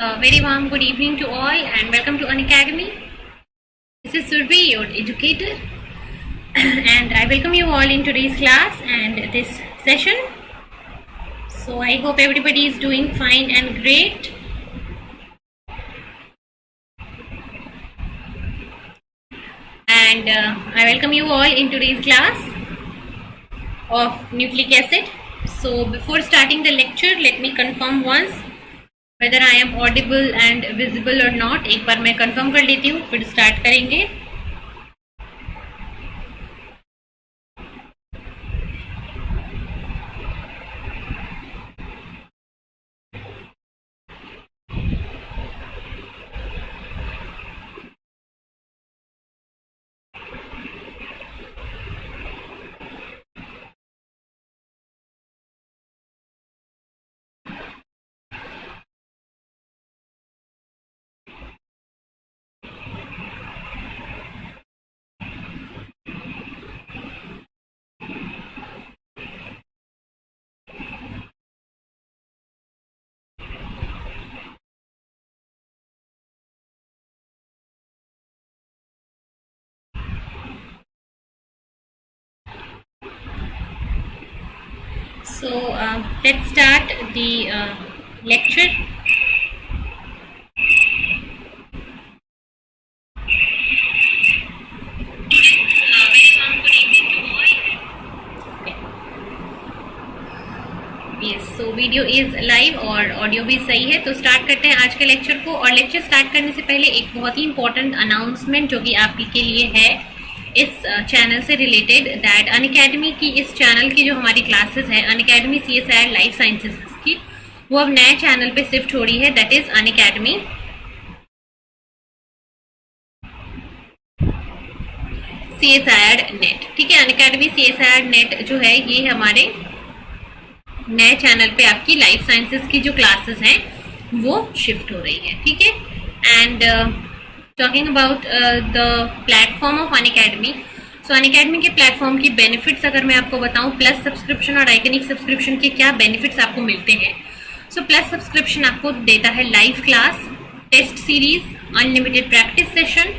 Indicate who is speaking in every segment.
Speaker 1: A very warm good evening to all and welcome to Unacademy. This is Surbi, your educator, and I welcome you all in today's class and this session. So I hope everybody is doing fine and great. And I welcome you all in today's class of nucleic acid. So before starting the lecture, let me confirm once whether I am audible and visible or not. एक बार मैं confirm कर लेती हूँ, फिर start करेंगे. So let's start the lecture. Yes, so video is live और audio भी सही है. तो स्टार्ट करते हैं आज के लेक्चर को. और लेक्चर स्टार्ट करने से पहले एक बहुत ही इंपॉर्टेंट अनाउंसमेंट जो कि आपके लिए है इस चैनल से रिलेटेड, दैट अनअकैडमी की इस चैनल की जो हमारी क्लासेस है अनअकैडमी CSIR लाइफ साइंसेस की, वो अब नए चैनल पे शिफ्ट हो रही है, that is Unacademy CSIR net. ठीक है, अनअकैडमी CSIR नेट जो है ये हमारे नए चैनल पे आपकी लाइफ साइंसेस की जो क्लासेस हैं वो शिफ्ट हो रही है. ठीक है, and talking about the platform of Unacademy. So Unacademy के प्लेटफॉर्म की बेनिफिट्स अगर मैं आपको बताऊं, प्लस सब्सक्रिप्शन और आइकनिक सब्सक्रिप्शन के क्या बेनिफिट्स आपको मिलते हैं. सो प्लस सब्सक्रिप्शन आपको देता है live class, test series, unlimited practice session,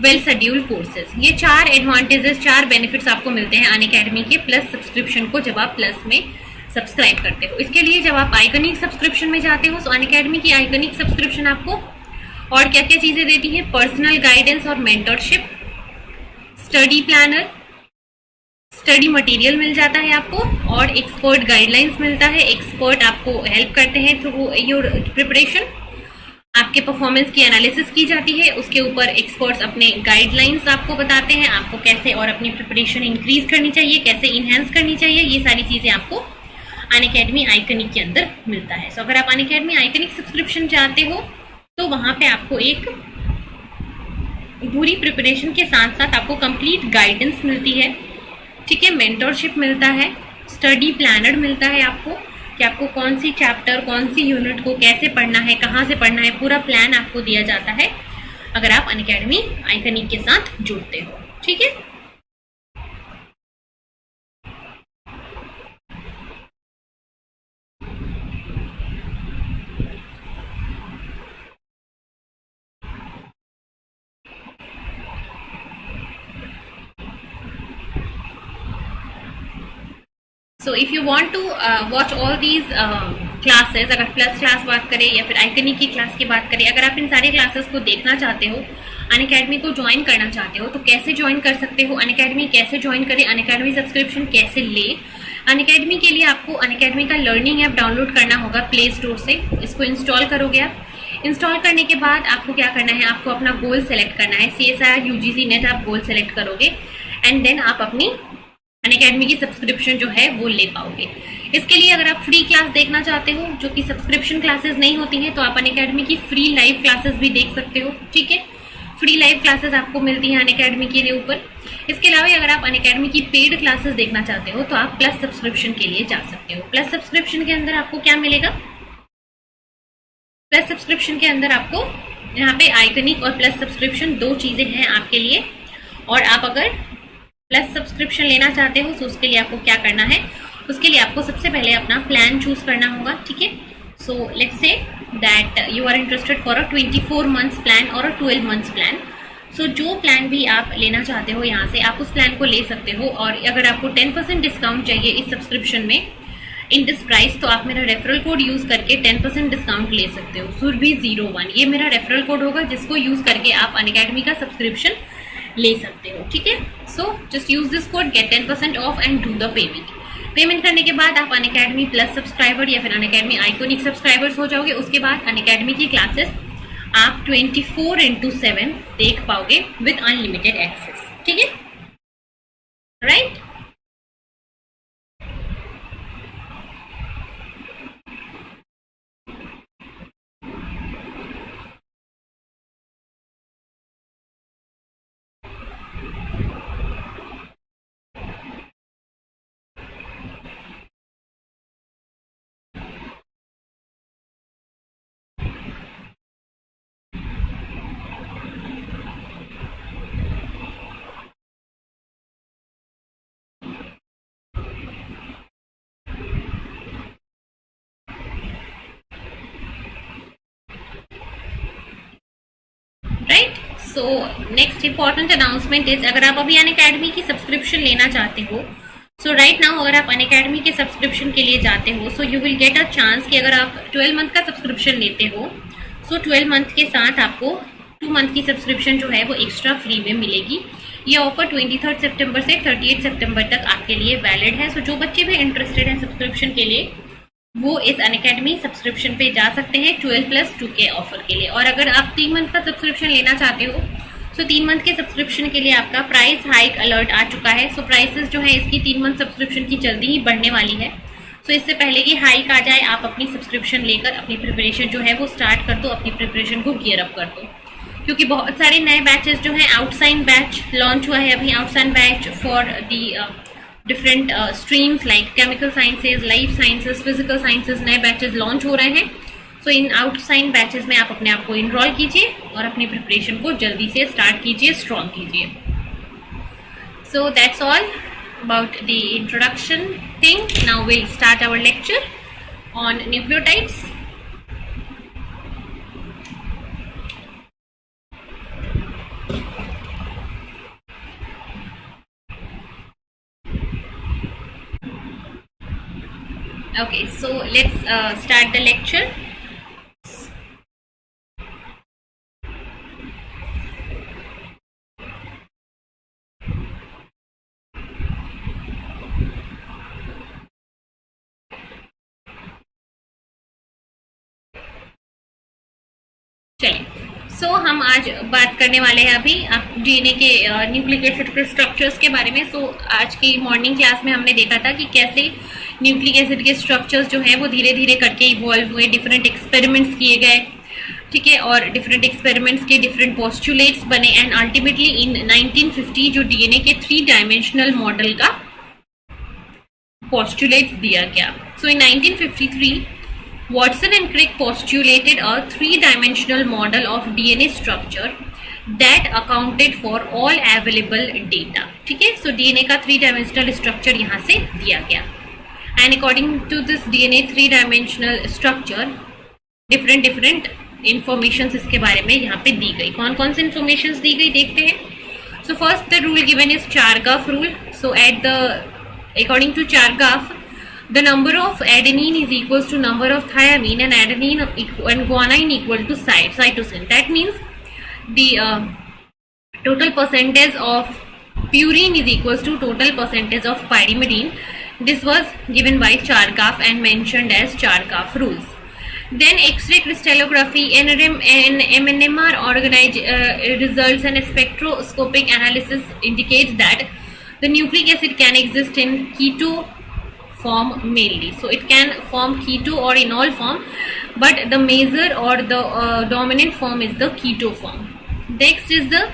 Speaker 1: well scheduled courses. ये चार एडवांटेजेस, चार बेनिफिट्स आपको मिलते हैं अनअकैडमी के प्लस सब्सक्रिप्शन को जब आप प्लस में सब्सक्राइब करते हो. इसके लिए जब आप आइकनिक सब्सक्रिप्शन में जाते हो, तो अनअकैडमी की आइकनिक सब्सक्रिप्शन आपको और क्या क्या चीजें देती है, पर्सनल गाइडेंस और mentorship, study planner, study material मिल जाता है आपको, और एक्सपर्ट गाइडलाइंस मिलता है. एक्सपर्ट आपको हेल्प करते हैं थ्रू योर प्रिपरेशन. आपके परफॉर्मेंस की एनालिसिस की जाती है, उसके ऊपर एक्सपर्ट्स अपने गाइडलाइंस आपको बताते हैं, आपको कैसे और अपनी प्रिपरेशन इंक्रीज करनी चाहिए, कैसे इनहेंस करनी चाहिए. ये सारी चीजें आपको अनअकैडमी आइकनिक के अंदर मिलता है. सो अगर आप अनअकैडमी आइकनिक सब्सक्रिप्शन चाहते हो तो वहां पे आपको एक पूरी प्रिपरेशन के साथ साथ आपको कंप्लीट गाइडेंस मिलती है. ठीक है, मेंटरशिप मिलता है, स्टडी प्लानर मिलता है आपको कि आपको कौन सी चैप्टर, कौन सी यूनिट को कैसे पढ़ना है, कहाँ से पढ़ना है, पूरा प्लान आपको दिया जाता है अगर आप अनअकैडमी आइकनिक के साथ जुड़ते हो. ठीक है, so if you want to watch all these classes, अगर प्लस क्लास बात करें या फिर आइकनिक की क्लास की बात करें, अगर आप इन सारे क्लासेस को देखना चाहते हो, अनअकैडमी को ज्वाइन करना चाहते हो, तो कैसे ज्वाइन कर सकते हो, अनअकैडमी कैसे ज्वाइन करें, अनअकैडमी सब्सक्रिप्शन कैसे ले. अनअकैडमी के लिए आपको अनअकैडमी का लर्निंग ऐप डाउनलोड करना होगा प्ले स्टोर से. इसको इंस्टॉल करोगे आप. इंस्टॉल करने के बाद आपको क्या करना है, आपको अपना गोल सेलेक्ट करना है. CSIR UGC नेट आप गोल सेलेक्ट करोगे एंड देन आप अपनी अनअकैडमी की सब्सक्रिप्शन जो है वो ले पाओगे. इसके लिए अगर आप फ्री क्लास देखना चाहते हो जो कि सब्सक्रिप्शन क्लासेस नहीं होती हैं, तो आप अनअकैडमी की फ्री लाइव क्लासेस भी देख सकते हो. ठीक है, फ्री लाइव क्लासेस आपको मिलती हैं अनअकैडमी के लिए ऊपर. इसके अलावा अगर आप अनअकैडमी की पेड क्लासेस देखना चाहते हो तो आप प्लस सब्सक्रिप्शन के लिए जा सकते हो. प्लस सब्सक्रिप्शन के अंदर आपको क्या मिलेगा, प्लस सब्सक्रिप्शन के अंदर आपको यहाँ पे आइकनिक और प्लस सब्सक्रिप्शन दो चीजें हैं आपके लिए. और आप अगर प्लस सब्सक्रिप्शन लेना चाहते हो तो उसके लिए आपको क्या करना है, उसके लिए आपको सबसे पहले अपना प्लान चूज करना होगा. ठीक है, So let's say that you are interested for a 24 months plan or a 12 months plan. So जो प्लान भी आप लेना चाहते हो यहाँ से आप उस प्लान को ले सकते हो, और अगर आपको 10% डिस्काउंट चाहिए इस सब्सक्रिप्शन में इन दिस प्राइस, तो आप मेरा रेफरल कोड यूज करके 10% डिस्काउंट ले सकते हो। Surbi01 ये मेरा रेफरल कोड होगा जिसको यूज करके आप अनअकैडमी का सब्सक्रिप्शन ले सकते हो, ठीक है। So just use this code, get 10% off and do the payment करने के बाद आप अनअकैडमी प्लस सब्सक्राइबर या फिर अनअकैडमी आइकॉनिक सब्सक्राइबर्स हो जाओगे। उसके बाद अनअकैडमी की क्लासेस आप 24/7 देख पाओगे विद अनलिमिटेड एक्सेस, ठीक है, right. Right. So next important announcement is, अगर आप अभी अनअकैडमी की सब्सक्रिप्शन लेना चाहते हो, सो राइट नाउ अगर आप अनअकैडमी के सब्सक्रिप्शन के लिए जाते हो, so you will get a chance कि अगर आप 12 मंथ का सब्सक्रिप्शन लेते हो, सो 12 मंथ के साथ आपको 2 मंथ की सब्सक्रिप्शन जो है वो एक्स्ट्रा फ्री में मिलेगी। ये ऑफर 23 सितंबर से 38 सितंबर तक आपके लिए वैलिड है। सो जो बच्चे भी इंटरेस्टेड हैं सब्सक्रिप्शन के लिए, वो इस अनअकैडमी सब्सक्रिप्शन पे जा सकते हैं 12+2 के ऑफर के लिए। और अगर आप 3 मंथ का सब्सक्रिप्शन लेना चाहते हो, सो 3 मंथ के सब्सक्रिप्शन के लिए आपका प्राइस हाइक अलर्ट आ चुका है। सो प्राइसेस जो है इसकी 3 मंथ सब्सक्रिप्शन की जल्दी ही बढ़ने वाली है। सो इससे पहले कि हाइक आ जाए, आप अपनी सब्सक्रिप्शन लेकर अपनी प्रिपरेशन जो है वो स्टार्ट कर दो, अपनी प्रिपरेशन को गियर अप कर दो, क्योंकि बहुत सारे नए बैचेस जो हैं, आउटसाइड बैच लॉन्च हुआ है अभी, outside batch for the different streams like chemical sciences, life sciences, physical sciences, नए बैचेस लॉन्च हो रहे हैं। सो इन आउटसाइड बैचेस में आप अपने आप को इनरोल कीजिए और अपनी प्रिपरेशन को जल्दी से स्टार्ट कीजिए, स्ट्रॉन्ग कीजिए। So that's all about the introduction thing. Now will start our lecture on nucleotides. Okay, so let's start the lecture. चलिए, सो हम आज बात करने वाले हैं अभी डीएनए के न्यूक्लिक एसिड के स्ट्रक्चर्स के बारे में। सो आज की मॉर्निंग क्लास में हमने देखा था कि कैसे न्यूक्लिक एसिड के स्ट्रक्चर्स जो हैं वो धीरे धीरे करके इवॉल्व हुए, डिफरेंट एक्सपेरिमेंट्स किए गए, ठीक है, और डिफरेंट एक्सपेरिमेंट्स के डिफरेंट पोस्टुलेट्स बने, एंड अल्टीमेटली इन 1950 जो डीएनए के 3 डायमेंशनल मॉडल का पोस्टुलेट्स दिया गया। सो इन 1953 Watson and Crick postulated a 3-dimensional model of DNA structure that accounted for all available data, ठीक है। So DNA का 3-dimensional structure यहाँ से दिया गया, and according to this DNA 3-dimensional structure different informations इसके बारे में यहाँ पे दी गई। कौन कौन सी informations दी गई देखते हैं। So first the rule given is Chargaff rule. So according to Chargaff, the number of adenine is equals to number of thymine, and adenine and guanine equal to cytosine. That means the total percentage of purine is equals to total percentage of pyrimidine. This was given by Chargaff and mentioned as Chargaff rules. Then X-ray crystallography, NMR results and spectroscopic analysis indicates that the nucleic acid can exist in keto form mainly. So it can form keto or enol form, but the major or the dominant form is the keto form. Next is the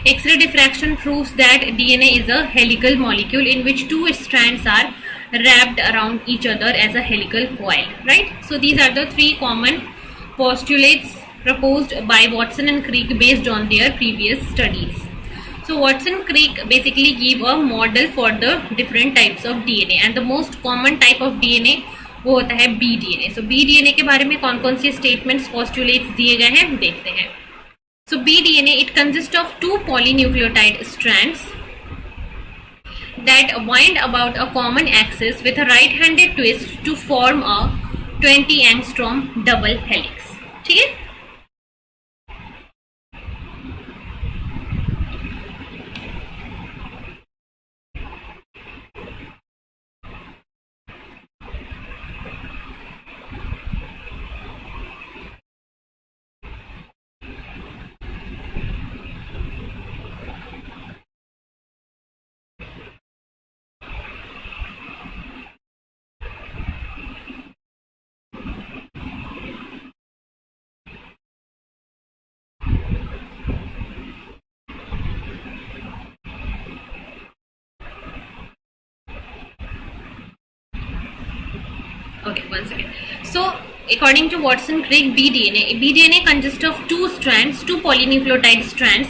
Speaker 1: X-ray diffraction proves that DNA is a helical molecule in which 2 strands are wrapped around each other as a helical coil, right? So these are the 3 common postulates proposed by Watson and Crick based on their previous studies. So Watson Crick basically give a model for the different types of DNA, and the most common type of DNA वो होता है B DNA. सो B DNA के बारे में कौन कौन से statements postulates दिए गए हैं देखते हैं। So B DNA it consist of 2 polynucleotide strands that wind about a common axis with a right-handed twist to form a 20 angstrom double helix। ठीक है, okay, one second. So according to Watson-Crick, BDNA consists of 2 strands, 2 polynucleotide strands,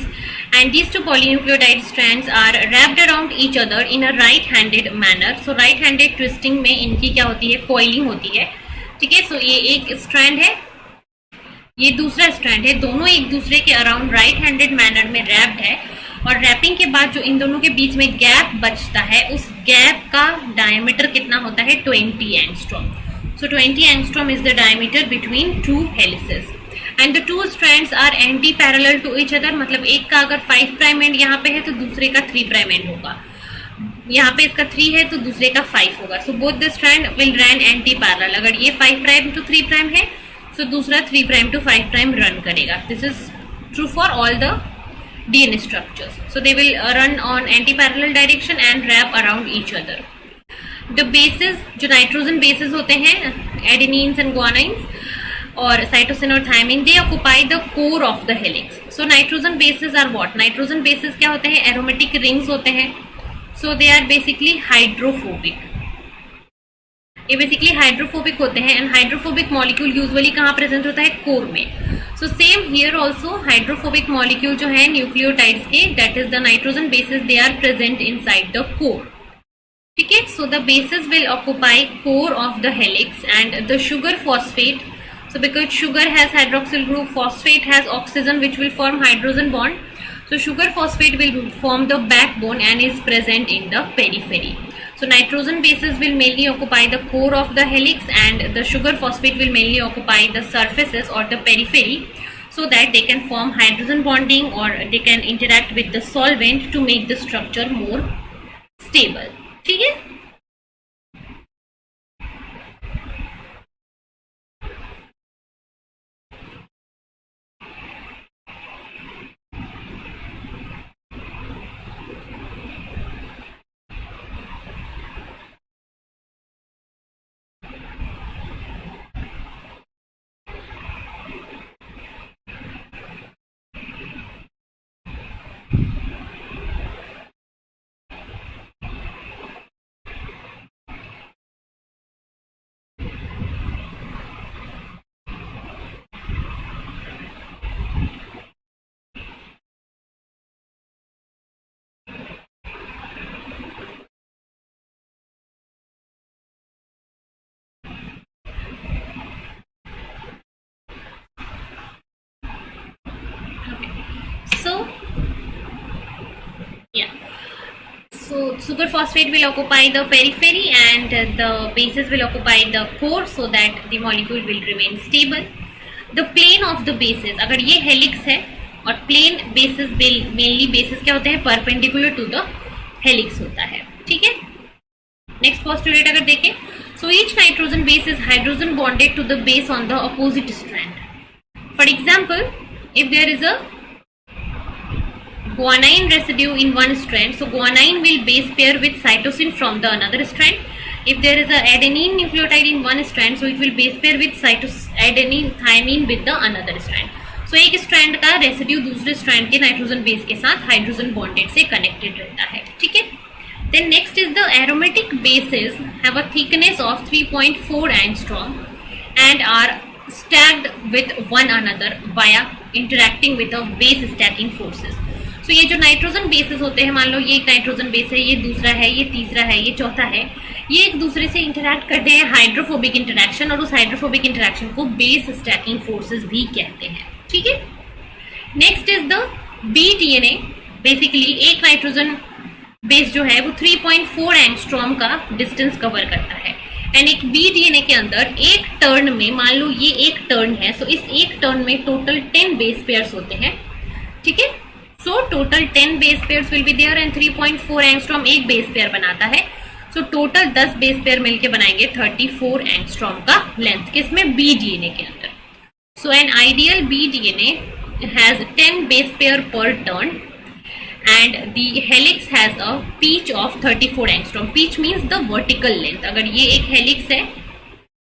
Speaker 1: and these 2 polynucleotide strands are wrapped around each other in a right-handed manner. So right-handed twisting में इनकी क्या होती है, coiling होती है। ठीक है, so ये एक strand है, ये दूसरा स्ट्रैंड है, दोनों एक दूसरे के अराउंड राइट हैंडेड मैनर में रैप्ड है, और रैपिंग के बाद जो इन दोनों के बीच में गैप बचता है उस गैप का डायमीटर कितना होता है, 20 angstrom. So 20 angstrom is the diameter between 2 helices and the 2 strands are anti parallel to each other. मतलब एक का अगर 5 प्राइम एंड यहाँ पे है तो दूसरे का 3 प्राइम एंड होगा, यहाँ पे इसका 3 है तो दूसरे का 5 होगा। So both the strand will run anti parallel. अगर ये 5 प्राइम टू 3 प्राइम है तो दूसरा 3 प्राइम टू 5 प्राइम रन करेगा। This is true for all the DNA structures. So they will run on anti-parallel direction and wrap around each other. The bases, जो nitrogen bases होते हैं, adenines and guanines और cytosine और thymine, they occupy the core of the helix. So nitrogen bases are what? Nitrogen bases क्या होते हैं, aromatic rings होते हैं। So they are basically hydrophobic. ये बेसिकली हाइड्रोफोबिक होते हैं एंड हाइड्रोफोबिक मॉलिक्यूल यूजुअली कहाँ प्रेजेंट होता है, कोर में। So same here also hydrophobic molecule जो है न्यूक्लियोटाइड्स के, that is the nitrogen bases, they are present inside the core. ठीक है, so the bases will occupy core of the helix and the sugar phosphate. So because sugar has hydroxyl group, phosphate has oxygen which will form hydrogen bond. So sugar phosphate will form the backbone and is present in the periphery. So nitrogen bases will mainly occupy the core of the helix and the sugar phosphate will mainly occupy the surfaces or the periphery, so that they can form hydrogen bonding or they can interact with the solvent to make the structure more stable. ठीक है? So sugar phosphate will occupy the periphery and the bases will occupy the core, so that the molecule will remain stable. The plane of the bases, अगर ये helix है और plane bases will mainly bases क्या होते हैं, perpendicular to the helix होता है। ठीक है, next postulate अगर देखें, so each nitrogen base is hydrogen bonded to the base on the opposite strand. For example, if there is a guanine residue in one strand, so guanine will base pair with cytosine from the another strand. If there is a adenine nucleotide in one strand, so it will base pair with adenine thymine with the another strand. So एक strand का residue दूसरे strand के nitrogen base के साथ hydrogen bonded से connected रहता है। ठीक है, then next is the aromatic bases have a thickness of 3.4 angstrom and are stacked with one another via interacting with the base stacking forces. So ये जो नाइट्रोजन बेसेस होते हैं, मान लो ये एक नाइट्रोजन बेस है, ये दूसरा है, ये तीसरा है, ये चौथा है, ये एक दूसरे से इंटरैक्ट करते हैं, हाइड्रोफोबिक इंटरैक्शन, और उस हाइड्रोफोबिक इंटरैक्शन को बेस स्टैकिंग फोर्सेस भी कहते हैं। ठीक है, next is the B DNA. Basically एक नाइट्रोजन बेस जो है वो 3.4 एंगस्ट्रॉम का डिस्टेंस कवर करता है, एंड एक बी डीएनए के अंदर एक टर्न में, मान लो ये एक टर्न है, सो इस एक टर्न में टोटल 10 बेस पेयर्स होते हैं। ठीक है, so total 10 base pairs will be there, and 3.4 angstrom एक बेस पेयर बनाता है, सो टोटल 10 बेस पेयर मिलके बनाएंगे 34 एंगस्ट्रॉम का लेंथ, किसमें, बी डीएनए के अंदर। So an ideal B DNA has 10 base pair per turn and the helix has a pitch of 34 angstrom. Pitch means the vertical length. अगर ये एक helix है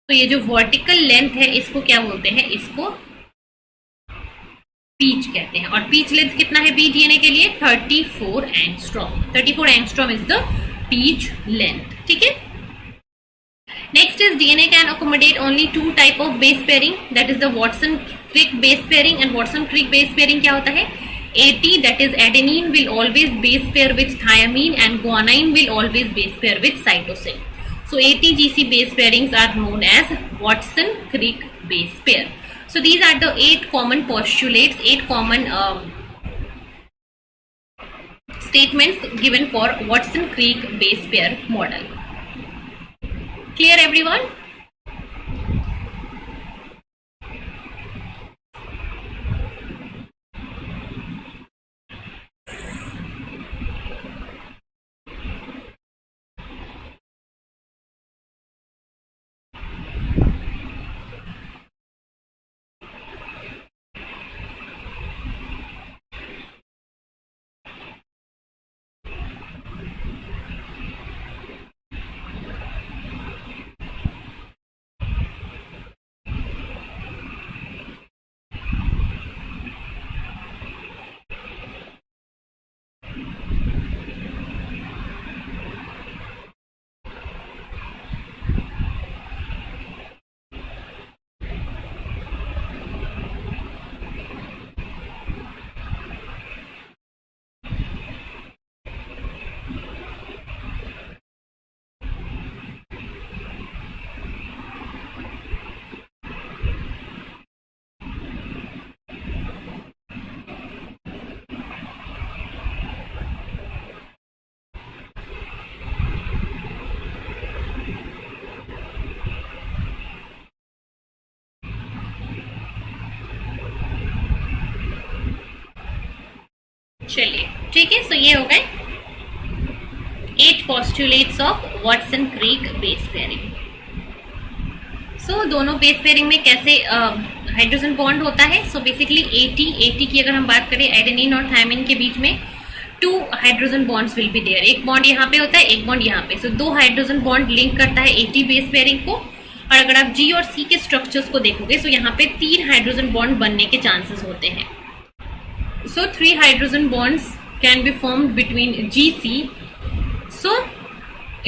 Speaker 1: तो ये जो vertical length है इसको क्या बोलते हैं, इसको pitch कहते हैं, और pitch length कितना है बी डीएनए के लिए, 34 angstrom. 34 angstrom is the pitch length. ठीक है, next is DNA can accommodate only two type of base pairing, that is the Watson-Crick base pairing, and Watson-Crick base pairing क्या होता है, AT, that is adenine, will always base pair with thymine, and guanine will always base pair with cytosine. So ATGC base pairings are known as Watson-Crick base pair. So these are the 8 common postulates, 8 common statements given for Watson-Crick base pair model. Clear everyone? चलिए ठीक है, सो ये हो गए 8 postulates of Watson-Crick base pairing. So दोनों base pairing में कैसे hydrogen bond होता है, सो बेसिकली AT की अगर हम बात करें एडेनिन और थायमिन के बीच में 2 hydrogen bonds will be there, एक बॉन्ड यहाँ पे होता है, एक बॉन्ड यहाँ पे, सो 2 हाइड्रोजन बॉन्ड लिंक करता है AT बेस पेयरिंग को। और अगर आप G और C के स्ट्रक्चर्स को देखोगे सो यहाँ पे 3 हाइड्रोजन बॉन्ड बनने के चांसेस होते हैं। सो 3 hydrogen bonds can be formed between GC, so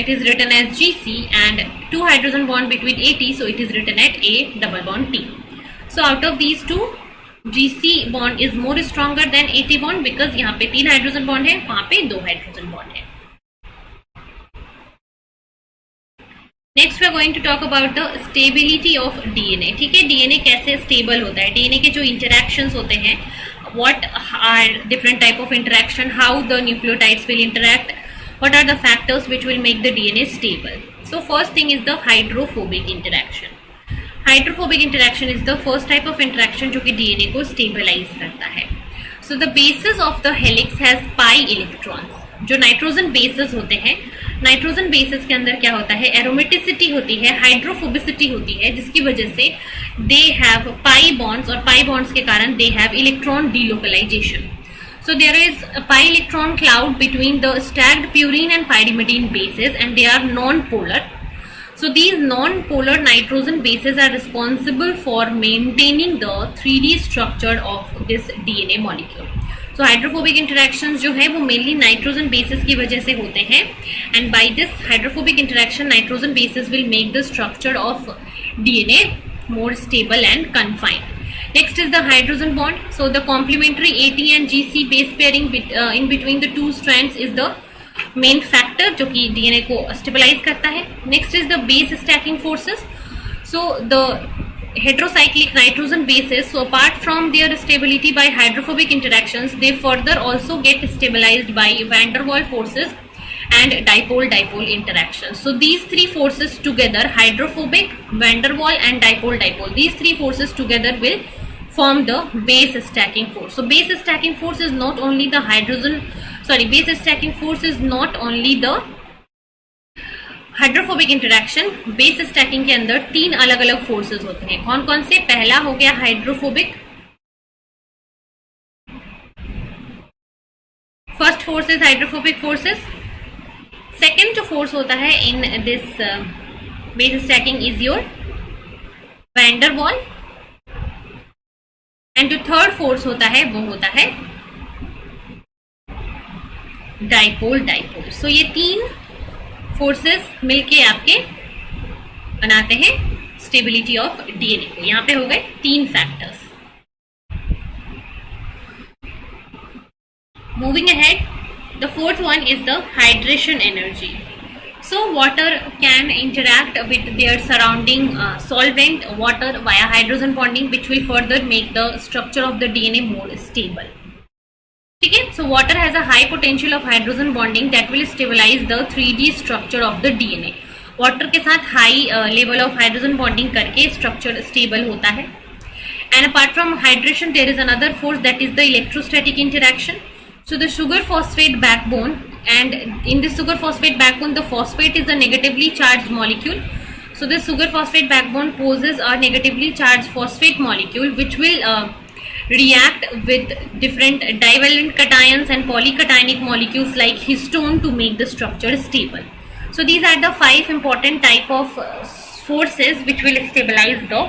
Speaker 1: it is written as GC, and 2 hydrogen bond between AT, so it is written at A double bond T. So out of these two, GC bond is more stronger than AT bond because यहाँ पे 3 hydrogen bond है, वहां पे 2 hydrogen bond है। Next we are going to talk about the stability of DNA. ठीक है, DNA कैसे stable होता है, डीएनए के जो इंटरैक्शंस होते हैं, what are different type of interaction, how the nucleotides will interact, what are the factors which will make the DNA stable. So first thing is the hydrophobic interaction. Hydrophobic interaction is the first type of interaction जो कि DNA को stabilize करता है। So the basis of the helix has pi electrons. जो nitrogen bases होते हैं, nitrogen bases के अंदर क्या होता है, एरोमेटिसिटी होती है, हाइड्रोफोबिसिटी होती है, जिसकी वजह से दे हैव पाई बॉन्ड्स, और पाई बॉन्ड्स के कारण they have electron delocalization. So there is a pi electron cloud between the stacked purine and pyrimidine bases, and they are non-polar. So these non-polar nitrogen bases are responsible for maintaining the 3D structure of this DNA molecule. So hydrophobic interactions जो है वो mainly nitrogen bases की वजह से होते हैं, and by this hydrophobic interaction nitrogen bases will make the structure of DNA more stable and confined. Next is the hydrogen bond. So the complementary AT and GC base pairing in between the two strands is the main factor जो कि DNA को stabilise करता है. Next is the base stacking forces. So the heterocyclic nitrogen bases, so apart from their stability by hydrophobic interactions, they further also get stabilized by van der Waals forces and dipole-dipole interactions. So these three forces together, hydrophobic, van der Waals and dipole-dipole, these three forces together will form the base stacking force. So base stacking force is not only the base stacking force is not only the hydrophobic interaction. Base stacking के अंदर 3 अलग अलग forces होते हैं. कौन कौन से? पहला हो गया hydrophobic. First force is hydrophobic forces. Second जो फोर्स होता है in this base stacking is your van der Waals. And जो थर्ड फोर्स होता है वो होता है डाइपोल. सो ये 3 फोर्सेस मिलके आपके बनाते हैं स्टेबिलिटी ऑफ डीएनए को. यहां पे हो गए 3 factors. Moving ahead, the fourth one is the hydration energy. So water can interact with their surrounding solvent water via hydrogen bonding which will further make the structure of the DNA more stable. ठीक है. So water has a high potential of hydrogen bonding that will stabilize the 3D structure of the DNA. Water के साथ high level of hydrogen bonding करके structure stable होता है. And apart from hydration there is another force that is the electrostatic interaction. So the sugar phosphate backbone, and in this sugar phosphate backbone the phosphate is a negatively charged molecule. So the sugar phosphate backbone poses a negatively charged phosphate molecule which will react with different divalent cations and polycationic molecules like histone to make the structure stable. So these are the 5 important type of forces which will stabilize the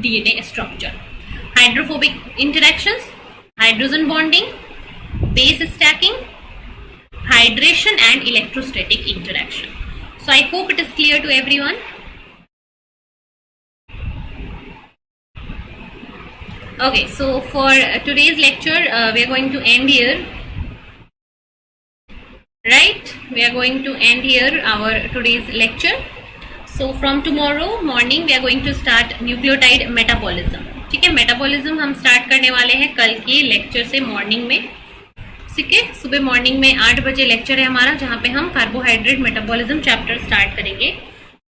Speaker 1: DNA structure. Hydrophobic interactions, hydrogen bonding, base stacking, hydration and electrostatic interaction. So I hope it is clear to everyone. Okay, so for today's lecture we are going to end here. Right, we are going to end here our today's lecture. So from tomorrow morning we are going to start nucleotide metabolism. ठीक है, metabolism हम start करने वाले हैं कल के lecture से morning में. ठीक है, सुबह मॉर्निंग में 8 बजे लेक्चर है हमारा जहाँ पे हम कार्बोहाइड्रेट मेटाबॉलिज्म चैप्टर स्टार्ट करेंगे.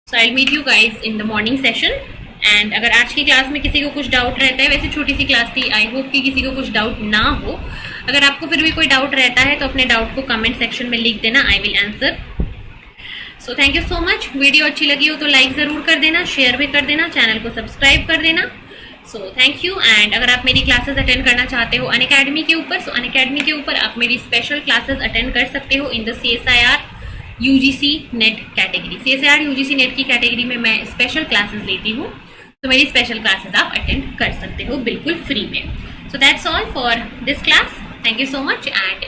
Speaker 1: So I will meet you guys in the morning session. And अगर आज की क्लास में किसी को कुछ डाउट रहता है, वैसे छोटी सी क्लास थी, आई होप कि किसी को कुछ डाउट ना हो. अगर आपको फिर भी कोई डाउट रहता है तो अपने डाउट को कमेंट सेक्शन में लिख देना, I will answer. So thank you so much. Video अच्छी लगी हो तो लाइक ज़रूर कर देना, शेयर भी कर देना, चैनल को सब्सक्राइब कर देना. So thank you. एंड अगर आप मेरी क्लासेस अटेंड करना चाहते हो अनअकैडमी के ऊपर, सो अनअकैडमी के ऊपर आप मेरी स्पेशल क्लासेस अटेंड कर सकते हो in the CSIR UGC net category. CSIR UGC net की कैटेगरी में मैं स्पेशल क्लासेस लेती हूँ, तो मेरी स्पेशल क्लासेस आप अटेंड कर सकते हो बिल्कुल फ्री में. सो that's all for this class. Thank you so much and